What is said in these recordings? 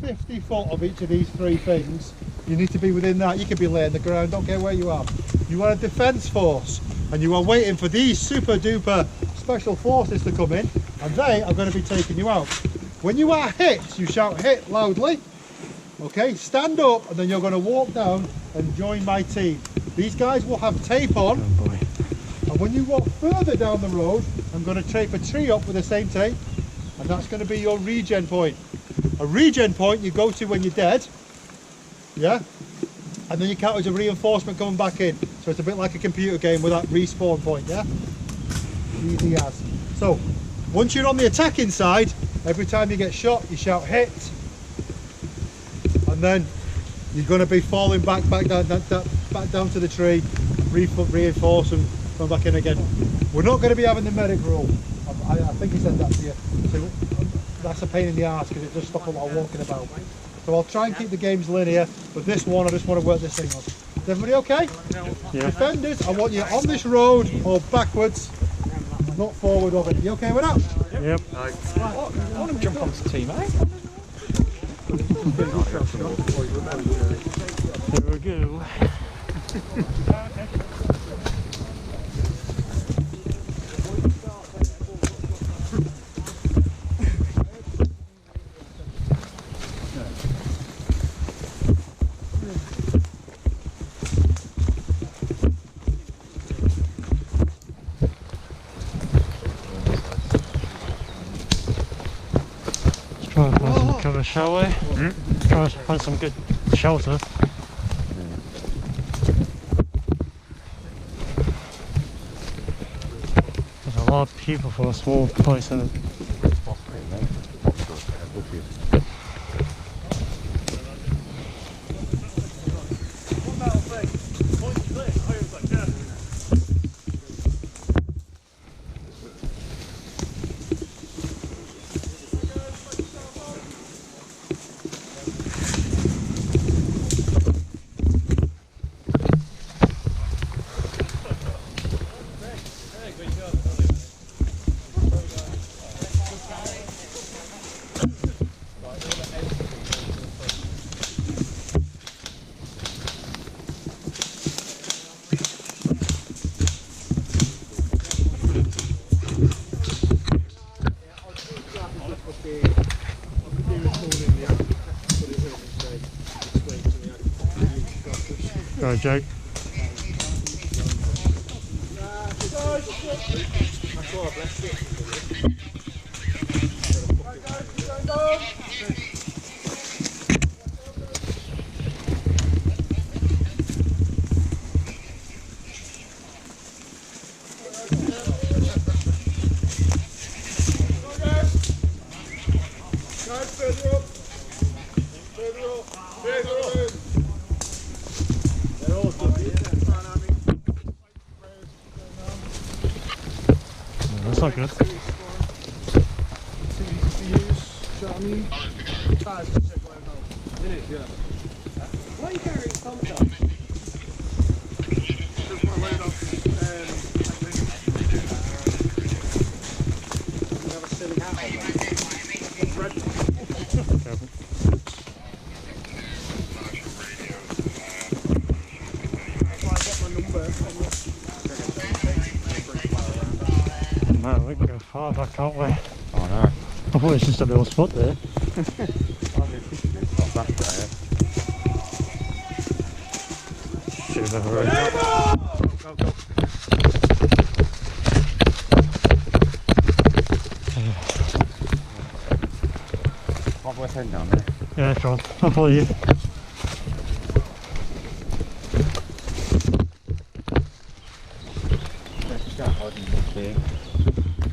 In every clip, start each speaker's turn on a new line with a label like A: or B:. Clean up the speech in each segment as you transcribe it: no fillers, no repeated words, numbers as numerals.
A: 50 foot of each of these three things. You need to be within that. You could be laying the ground, don't care where you are. You are a defence force, and you are waiting for these super duper special forces to come in, and they are going to be taking you out. When you are hit, you shout hit loudly. Okay, stand up, and then you're going to walk down and join my team. These guys will have tape on.
B: Oh boy.
A: And when you walk further down the road, I'm going to tape a tree up with the same tape, and that's going to be your regen point. A regen point you go to when you're dead, yeah? And then you count as a reinforcement coming back in. So it's a bit like a computer game with that respawn point, yeah? Easy as. So, once you're on the attacking side, every time you get shot, you shout hit, and then you're going to be falling back down to the tree, reinforce and come back in again. We're not going to be having the medic rule. I think he said that to you. So that's a pain in the arse because it does stop a lot of walking about. So I'll try and keep the games linear, but this one I just want to work this thing on. Is everybody okay? Yeah. Defenders, I want you on this road or backwards, not forward of it. You okay with that?
B: Yep.
C: I want to jump onto team, eh?
B: Here we go. Try and find some cover, shall we? Try and find some good shelter. There's a lot of people for a small place, isn't it? Go on, Jake. That's not good.
C: Why are you carrying sometimes?
B: Man, we can go far back, can't we?
D: Oh no.
B: I thought it was just a little spot there. Should have hurried.
D: Go, go. Pop my head down there.
B: Yeah, Sean, I'll follow you.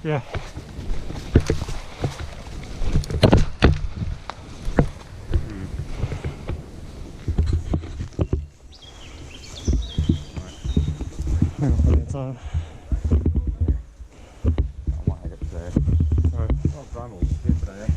B: Yeah. Hang on, plenty of time.
D: I might head up there.
B: Alright.
D: Oh, Bramall's good today.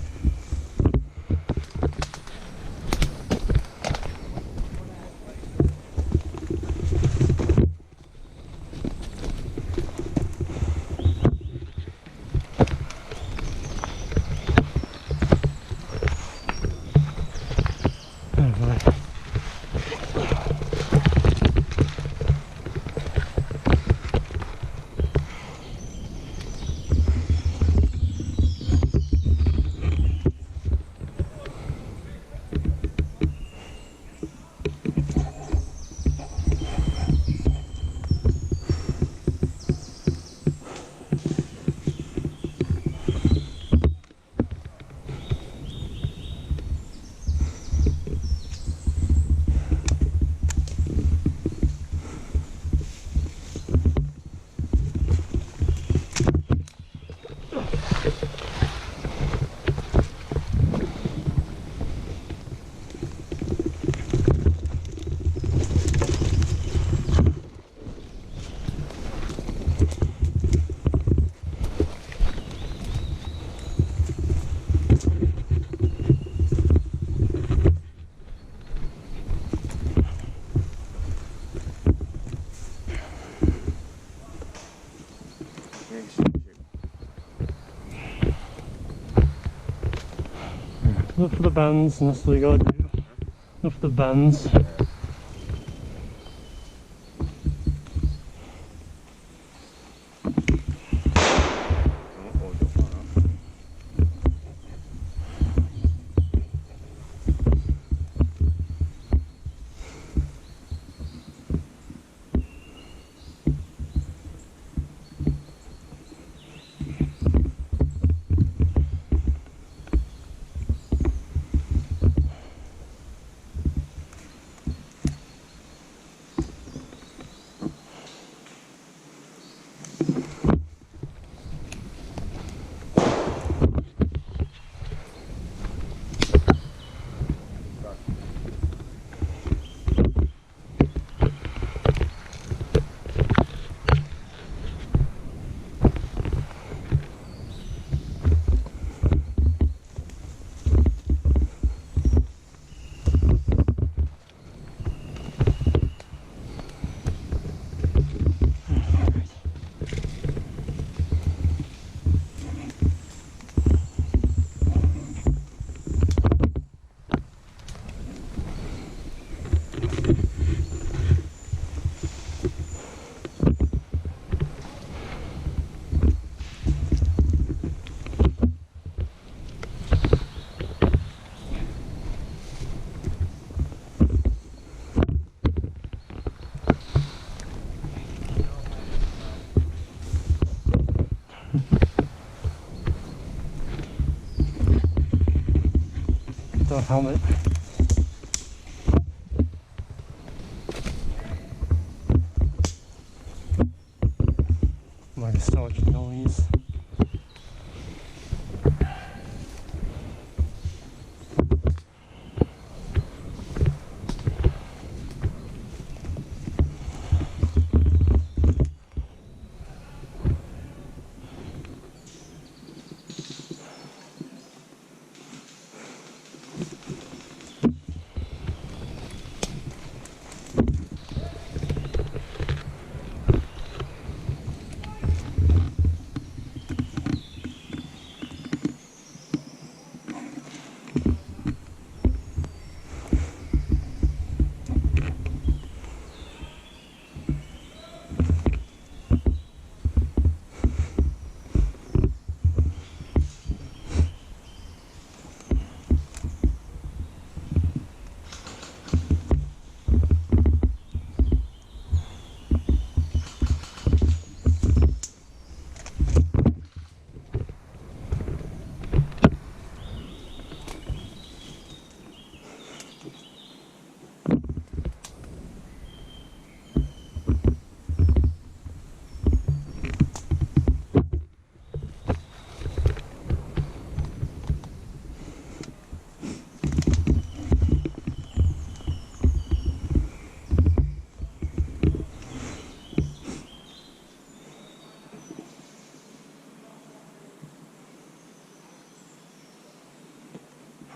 B: Look for the bends, and that's what you gotta do. Look for the bends. The helmet. Might have so much noise.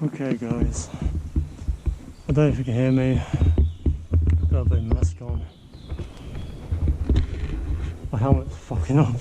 B: Okay guys, I don't know if you can hear me, got a bit of mask on, my helmet's fucking up.